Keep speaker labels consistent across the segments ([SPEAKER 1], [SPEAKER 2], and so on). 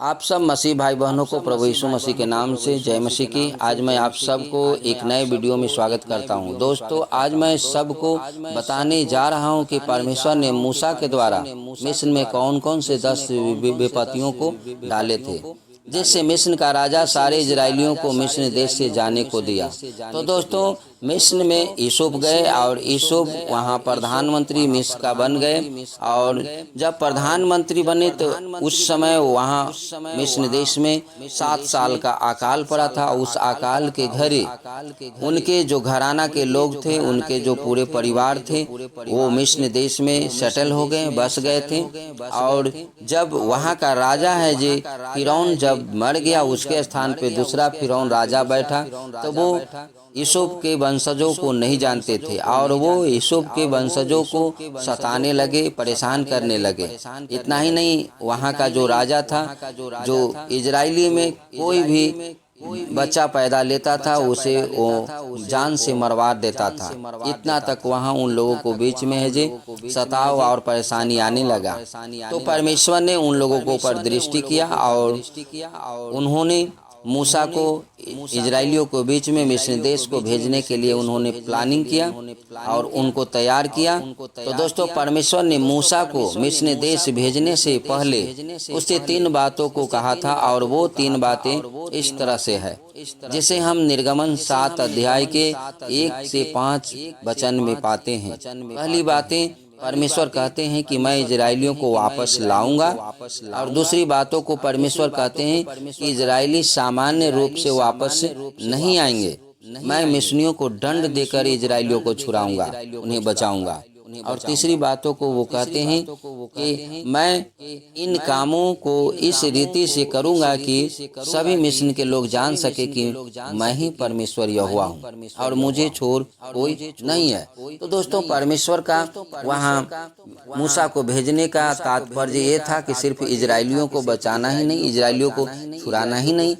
[SPEAKER 1] आप सब मसीह भाई बहनों को प्रभु यीशु मसीह के नाम से जय मसीह की। आज मैं आप सबको एक नए वीडियो में स्वागत करता हूं। दोस्तों, आज मैं सबको बताने जा रहा हूं कि परमेश्वर ने मूसा के द्वारा मिस्र में कौन कौन से 10 विपत्तियों को डाले थे, जिससे मिस्र का राजा सारे इजरायलियों को मिस्र देश से जाने को दिया। तो दोस्तों, मिस्र में यूसुफ गए और यूसुफ वहाँ प्रधानमंत्री मिस्र का बन गए। और जब प्रधानमंत्री बने तो उस समय वहाँ मिस्र देश में 7 साल का अकाल पड़ा था। उस अकाल के घरे उनके जो घराना के लोग थे, उनके जो पूरे परिवार थे, वो मिस्र देश में सेटल हो गए, बस गए थे। और जब वहाँ का राजा है जी फिरौन जब मर गया, उसके स्थान पे दूसरा फिरौन राजा बैठा, तो वो यूसुफ के वंशजों को नहीं जानते थे और वो यूसुफ के वंशजों को सताने लगे, परेशान करने लगे। इतना ही नहीं, वहाँ का जो राजा था, जो इजरायली में कोई भी बच्चा पैदा लेता था उसे वो जान से मरवा देता था। इतना तक वहाँ उन लोगों को बीच में है जे सताव और परेशानी आने लगा। तो परमेश्वर ने उन लोगों को ऊपर दृष्टि किया और उन्होंने मूसा को इजरायलियों को बीच में मिस्र देश को भेजने के लिए उन्होंने प्लानिंग किया और उनको तैयार किया। तो दोस्तों, परमेश्वर ने मूसा को मिस्र देश भेजने से पहले उससे 3 बातों को कहा था और वो 3 बातें इस तरह से है, जिसे हम निर्गमन 7 अध्याय के 1 से 5 वचन में पाते हैं। पहली बातें, परमेश्वर कहते हैं कि मैं इजरायलियों को वापस लाऊंगा। और दूसरी बातों को परमेश्वर कहते हैं कि इजरायली सामान्य रूप से वापस नहीं आएंगे। मैं मिस्रियों को दंड देकर इजरायलियों को छुड़ाऊंगा, उन्हें बचाऊंगा। और तीसरी बातों को वो कहते हैं कि मैं इन कामों को इस रीति से करूंगा कि सभी मिस्र के लोग जान सके कि मैं ही परमेश्वर यहोवा हूँ और मुझे छोड़ कोई नहीं है। तो दोस्तों, परमेश्वर का वहाँ मूसा को भेजने का तात्पर्य ये था कि सिर्फ इजरायलियों को बचाना ही नहीं, इजरायलियों को छुड़ाना ही नहीं,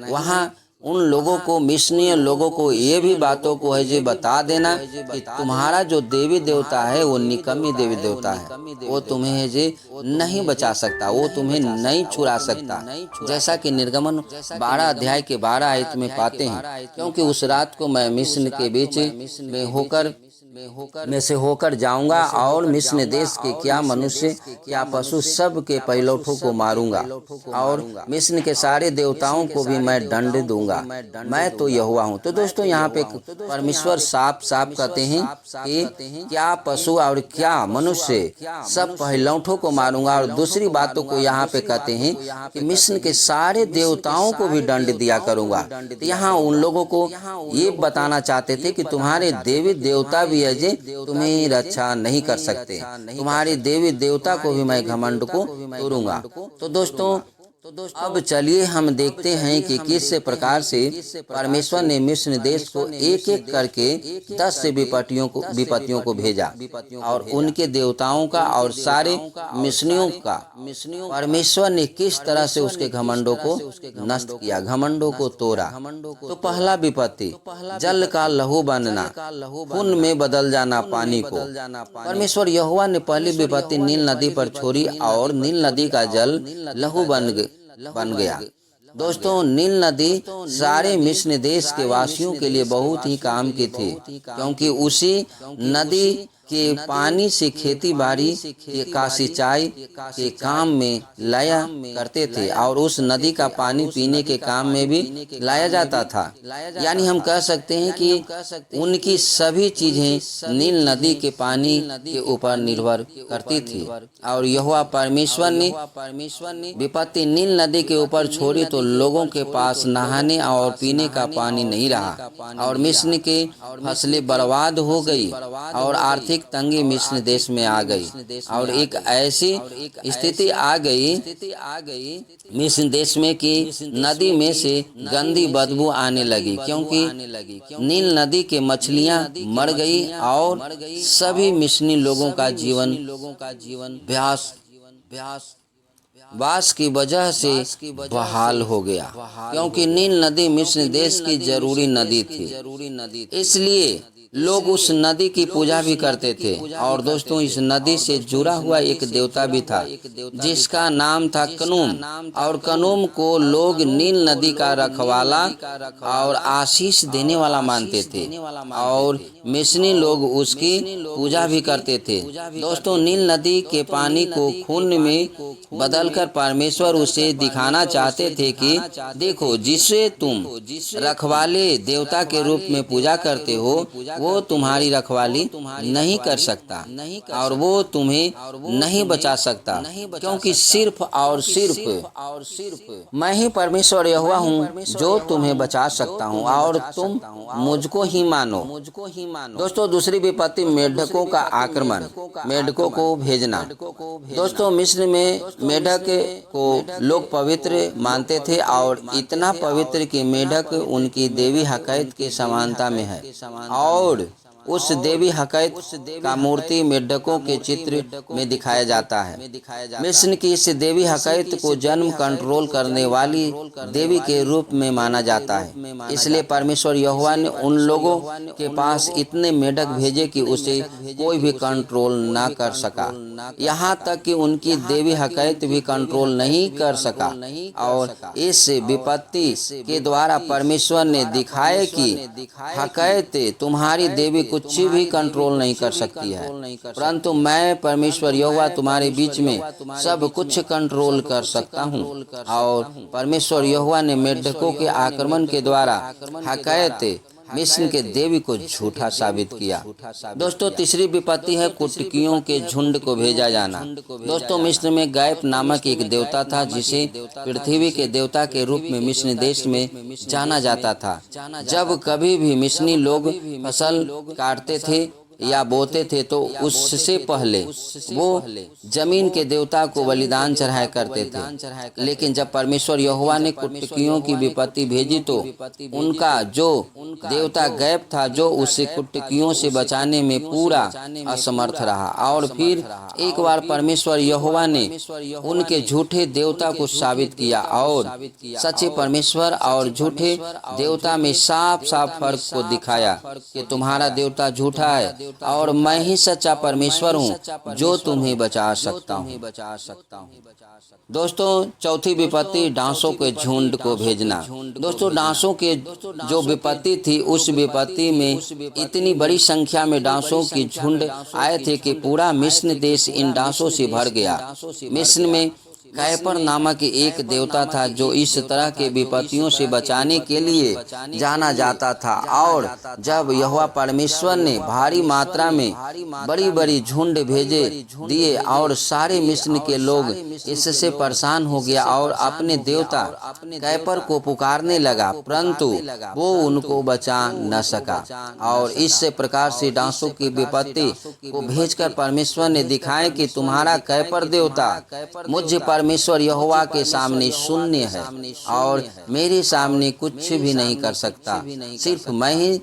[SPEAKER 1] वहाँ उन लोगों को, मिस्रीय लोगों को ये भी बातों को है जो बता देना कि तुम्हारा जो देवी देवता है वो निकम्मी देवी देवता है, वो तुम्हें है जे नहीं बचा सकता, वो तुम्हें नहीं छुड़ा सकता। जैसा कि निर्गमन 12 अध्याय के 12 आयत में पाते हैं, क्योंकि उस रात को मैं मिस्र के बीच में से होकर जाऊंगा और मिस्र देश के क्या मनुष्य क्या पशु सब के पहिलौठों को मारूंगा और मिस्र के सारे देवताओं को भी मैं दंड दूंगा। मैं तो यहोवा हूँ। तो दोस्तों, यहाँ पे परमेश्वर साफ साफ कहते हैं कि क्या पशु और क्या मनुष्य सब पहिलौठों को मारूंगा। और दूसरी बातों को यहाँ पे कहते हैं कि मिस्र के सारे देवताओं को भी दंड दिया करूंगा। तो यहाँ उन लोगों को ये बताना चाहते थे कि तुम्हारे देवी देवता भी जे तुम्हें रक्षा नहीं कर सकते, तुम्हारे देवी देवता को भी मैं घमंड को तोड़ूंगा। तो दोस्तों, अब चलिए हम देखते हैं कि किस प्रकार से परमेश्वर ने मिस्र देश को एक एक करके 10 से विपत्तियों को भेजा और उनके देवताओं का और सारे मिस्रियों का परमेश्वर ने किस तरह से उसके घमंडों को नष्ट किया, घमंडों को तोड़ा। तो पहला विपत्ति, जल का लहू बनना, खून में बदल जाना पानी को। परमेश्वर यहोवा ने पहली विपत्ति नील नदी पर छोड़ी और नील नदी का जल लहू बन गया। दोस्तों, नील नदी सारे मिस्र देश के वासियों के लिए बहुत ही काम की थी, क्योंकि उसी नदी के पानी से खेती बाड़ी का सिंचाई के काम में लाया करते थे और उस नदी का पानी पीने के काम में भी लाया जाता था। यानी हम कह सकते हैं कि उनकी सभी चीजें नील नदी के पानी के ऊपर निर्भर करती थी। और यहोवा परमेश्वर ने विपत्ति नील नदी के ऊपर छोड़ी तो लोगों के पास नहाने और पीने का पानी नहीं रहा और मिस्र के फसलें बर्बाद हो गई और आर्थिक तंगी मिस्र देश में आ गई। और एक ऐसी स्थिति आ गई मिस्र देश में कि नदी में से गंदी बदबू आने लगी, क्योंकि नील नदी के मछलियां मर गई और सभी मिस्री लोगों का जीवन बास की वजह से बहाल हो गया, क्योंकि नील नदी मिस्र देश की जरूरी नदी थी। इसलिए लोग उस नदी की पूजा भी करते थे। और दोस्तों, इस नदी से जुड़ा हुआ एक देवता भी था जिसका नाम था कनूम। और कनूम को लोग नील नदी का रखवाला और आशीष देने वाला मानते थे और मिस्री लोग उसकी पूजा भी करते थे। दोस्तों, नील नदी के पानी को खून में बदलकर परमेश्वर उसे दिखाना चाहते थे कि देखो, जिसे तुम रखवाले देवता के रूप में पूजा करते हो वो तुम्हारी रखवाली नहीं कर सकता और वो तुम्हें नहीं बचा सकता, क्योंकि सिर्फ और सिर्फ मैं ही परमेश्वर यहोवा हूँ जो तुम्हें बचा सकता हूँ और तुम मुझको ही मानो। दोस्तों, दूसरी विपत्ति मेढकों का आक्रमण, मेढकों को भेजना। दोस्तों, मिस्र में मेढक को लोग पवित्र मानते थे और इतना पवित्र कि मेढक उनकी देवी हकैत के समानता में है और उस देवी हकैत का मूर्ति मेढकों के चित्र में दिखाया जाता है। मिस्र की इस देवी हकैत को जन्म कंट्रोल करने वाली देवी के रूप में माना जाता है। इसलिए परमेश्वर यहोवा ने उन लोगों के पास इतने मेढक भेजे कि उसे कोई भी कंट्रोल ना कर सका, यहाँ तक कि उनकी देवी हकैत भी कंट्रोल नहीं कर सका। और इस विपत्ति के द्वारा परमेश्वर ने दिखाया कि हकैत तुम्हारी देवी कुछ भी कंट्रोल नहीं कर सकती है, परंतु मैं परमेश्वर यहोवा तुम्हारे बीच में सब कुछ कंट्रोल कर सकता हूँ। और परमेश्वर यहोवा ने मेढकों के आक्रमण के द्वारा हकैत मिस्र के देवी को झूठा साबित किया। दोस्तों, तीसरी विपत्ति है कुटकियों के झुंड को भेजा जाना। दोस्तों, मिस्र में गैप नामक एक देवता था जिसे पृथ्वी के देवता के रूप में मिस्र देश में जाना जाता था। जब कभी भी मिस्री लोग फसल काटते थे या बोते थे तो उससे पहले वो जमीन के देवता को बलिदान चढ़ाया करते थे। लेकिन जब परमेश्वर यहोवा ने कुटकियों की विपत्ति भेजी तो उनका जो देवता गैप था, जो उसे कुटकियों से बचाने में पूरा असमर्थ रहा। और फिर एक बार परमेश्वर यहोवा ने उनके झूठे देवता को साबित किया और सच्चे परमेश्वर और झूठे देवता में साफ साफ फर्क को दिखाया कि तुम्हारा देवता झूठा है और मैं ही सच्चा परमेश्वर हूँ जो तुम्हें बचा सकता हूँ। दोस्तों, चौथी विपत्ति डांसों के झुंड को भेजना। दोस्तों, डांसों के जो विपत्ति थी उस विपत्ति में इतनी बड़ी संख्या में डांसों की झुंड आए थे कि पूरा मिस्र देश इन डांसों से भर गया। मिस्र में कैपर नामक एक देवता था जो इस तरह के विपत्तियों से बचाने के लिए जाना जाता था। और जब यहोवा परमेश्वर ने भारी मात्रा में बड़ी बड़ी झुंड भेजे दिए और सारे मिस्र के लोग इससे परेशान हो गया और अपने देवता कैपर को पुकारने लगा, परंतु वो उनको बचा न सका। और इस प्रकार से डांसों की विपत्ति को भेजकर परमेश्वर ने दिखाया कि तुम्हारा कैपर देवता मुझ परमेश्वर यहोवा के सामने शून्य है और मेरे सामने कुछ भी नहीं कर सकता, सिर्फ मैं ही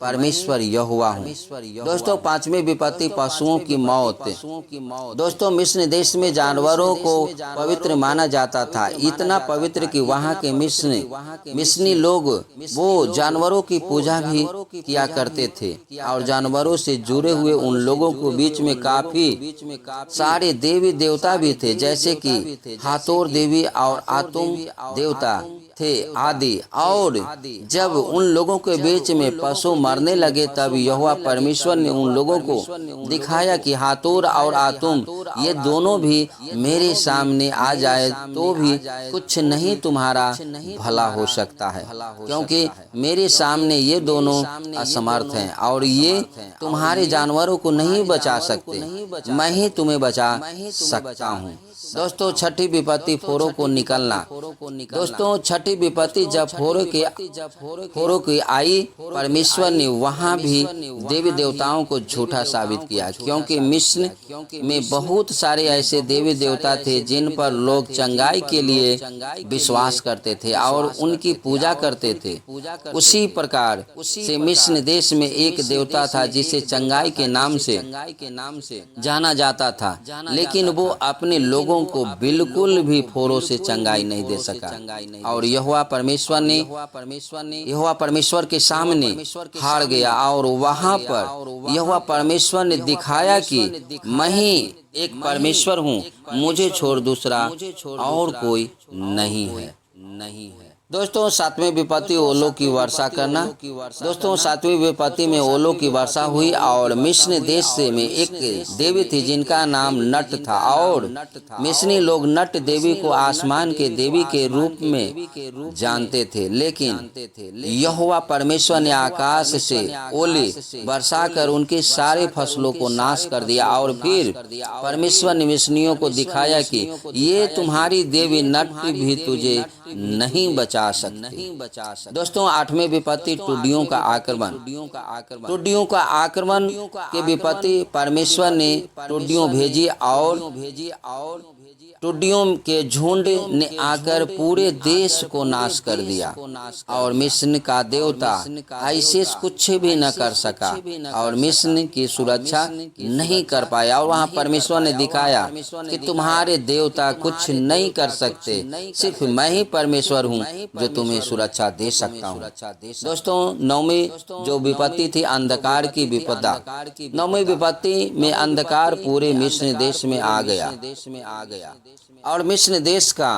[SPEAKER 1] परमेश्वर यहोवा हूँ। दोस्तों, पांचवी विपत्ति पशुओं की मौत। दोस्तों, मिस्र देश में जानवरों को पवित्र माना जाता था, इतना पवित्र कि वहाँ के मिस्री लोग वो जानवरों की पूजा भी किया करते थे। और जानवरों से जुड़े हुए उन लोगों के बीच में काफी सारे देवी देवता भी थे, जैसे कि हाथोर देवी और आतुम देवता थे आदि। और जब उन लोगों के बीच में पशु मरने लगे तब यहोवा परमेश्वर ने उन लोगों को दिखाया कि हाथोर और आतुम ये दोनों भी मेरे सामने आ जाए तो भी कुछ नहीं तुम्हारा भला हो सकता है, क्योंकि मेरे सामने ये दोनों असमर्थ हैं और ये तुम्हारे जानवरों को नहीं बचा सकते, मैं ही तुम्हें बचा सकता हूँ। दोस्तों, छठी विपत्ति फोरो को निकलना। दोस्तों, छठी विपत्ति जब फोरो की आई, परमेश्वर ने वहाँ भी देवी देवताओं को झूठा साबित किया, क्योंकि मिस्र में बहुत सारे ऐसे देवी देवता थे जिन पर लोग चंगाई के लिए विश्वास करते थे और उनकी पूजा करते थे। उसी प्रकार से मिस्र देश में एक देवता था जिसे चंगाई के नाम से जाना जाता था, लेकिन वो अपने लोगों लोगों को बिल्कुल भी फोड़ों से चंगाई नहीं दे सका। और यहोवा परमेश्वर के सामने हार गया। और वहाँ पर यहोवा परमेश्वर ने दिखाया कि मैं ही एक परमेश्वर हूँ, मुझे छोड़ दूसरा और कोई नहीं है। दोस्तों, सातवीं विपत्ति ओलों की वर्षा करना। दोस्तों, सातवीं विपत्ति में ओलों की वर्षा हुई और मिस्र देश से में एक देवी थी जिनका नाम नट था। और मिस्री लोग नट देवी को आसमान के देवी के रूप में जानते थे। लेकिन यहोवा परमेश्वर ने आकाश से ओले बरसा कर उनके सारे फसलों को नाश कर दिया। और फिर परमेश्वर ने मिस्रियों को दिखाया कि ये तुम्हारी देवी नट भी तुझे नहीं बचा सकती। दोस्तों, आठवीं विपत्ति टुड्डियों का आक्रमण। टुड्डियों का आक्रमण के विपत्ति परमेश्वर ने टुड्डियों भेजी और टुड्डियों के झुंड ने आकर पूरे देश को नाश कर दिया। और मिस्र का देवता ऐसे कुछ भी न कर सका और मिस्र की सुरक्षा नहीं कर पाया। और वहाँ परमेश्वर ने दिखाया कि तुम्हारे देवता कुछ नहीं कर सकते, सिर्फ मैं ही परमेश्वर हूँ जो तुम्हें सुरक्षा दे सकता हूँ। दोस्तों, नौवीं जो विपत्ति थी अंधकार की विपदा। नौवीं विपत्ति में अंधकार पूरे मिस्र देश में आ गया। और मिस्र देश का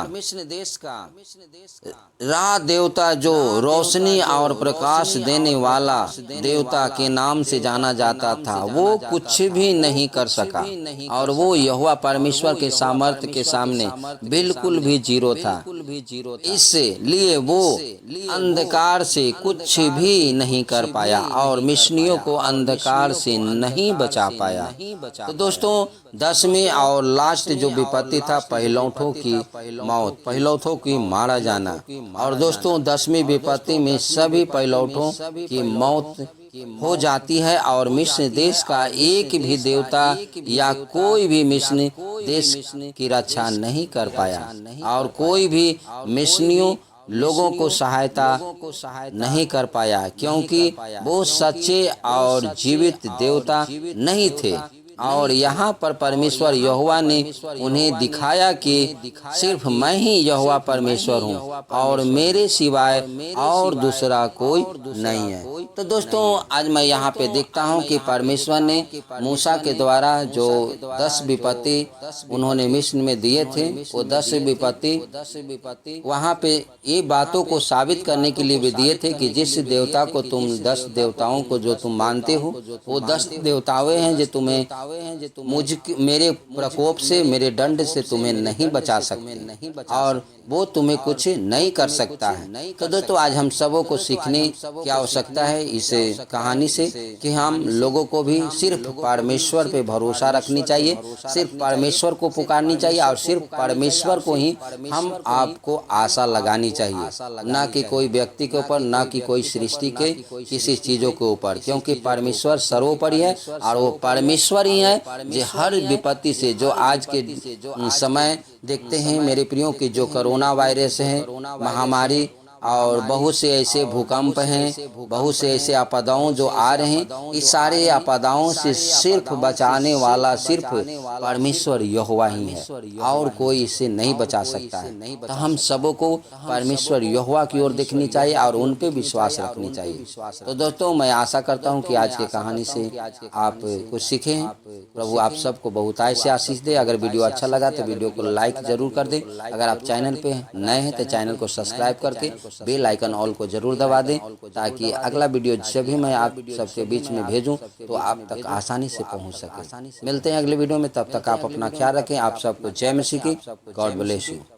[SPEAKER 1] रा देवता जो रोशनी और प्रकाश देने वाला देवता के नाम से जाना जाता था, वो कुछ भी नहीं कर सका। और वो यहोवा परमेश्वर के सामर्थ्य के सामने बिल्कुल भी जीरो था। इसलिए वो अंधकार से कुछ भी नहीं कर पाया और मिस्रियों को अंधकार से नहीं बचा पाया। तो दोस्तों, 10वीं और लास्ट जो विपत्ति था पहिलौठों की मौत, पहिलौठों की मारा जाना। और दोस्तों, 10वीं विपत्ति में सभी पहिलौठों की मौत हो जाती है और मिस्र देश का एक भी देवता या कोई भी मिस्र देश की रक्षा नहीं कर पाया और कोई भी मिस्रियों लोगों को सहायता नहीं कर पाया, क्योंकि वो सच्चे और जीवित देवता नहीं थे। और यहाँ पर परमेश्वर यहोवा ने उन्हें दिखाया कि सिर्फ मैं ही यहोवा परमेश्वर हूँ और मेरे सिवाय और दूसरा कोई नहीं है। तो दोस्तों, आज मैं यहाँ पे देखता हूँ कि परमेश्वर ने मूसा के द्वारा जो 10 विपत्ति उन्होंने मिस्र में दिए थे, वो 10 विपत्ति वहाँ पे ये बातों को साबित करने के लिए भी दिए थे कि जिस देवता को तुम 10 देवताओं को जो तुम मानते हो, वो 10 देवताएं हैं जो तुम्हें मेरे प्रकोप से, मेरे दंड से तुम्हें नहीं बचा सकते और वो तुम्हें कुछ नहीं कर सकता है। तो दोस्तों, आज हम सबों को सीखने की आवश्यकता है इस कहानी से कि हम लोगों को भी सिर्फ परमेश्वर पे भरोसा रखनी चाहिए, सिर्फ परमेश्वर को पुकारनी चाहिए और सिर्फ परमेश्वर को ही हम आपको आशा लगानी चाहिए, ना कि कोई व्यक्ति के ऊपर, ना कि कोई सृष्टि के किसी चीजों के ऊपर, क्योंकि परमेश्वर सर्वोपरि है और वो परमेश्वर ही है जो हर विपत्ति से, जो आज के समय देखते हैं मेरे प्रियो की जो कोरोना वायरस है, महामारी और बहुत से ऐसे भूकंप हैं, बहुत से ऐसे आपदाओं जो आ रहे हैं, इस सारे आपदाओं से सिर्फ बचाने वाला सिर्फ परमेश्वर यहोवा ही है और कोई इसे नहीं बचा सकता है। तो हम सबों को परमेश्वर यहोवा की ओर देखनी चाहिए और उन पे विश्वास रखनी चाहिए। तो दोस्तों, मैं आशा करता हूँ कि आज की कहानी से आप कुछ सीखे हैं। प्रभु आप सबको बहुतायत से आशीष दे। अगर वीडियो अच्छा लगा तो वीडियो को लाइक जरूर कर दे। अगर आप चैनल पे नए हैं तो चैनल को सब्सक्राइब करके बेल आइकन ऑल को जरूर दबा दें, ताकि अगला वीडियो जब भी मैं आप सबके बीच में भेजूं तो आप तक आसानी से पहुंच सके। मिलते हैं अगले वीडियो में, तब तक आप अपना ख्याल रखें। आप सबको जय मसीह की। God bless you.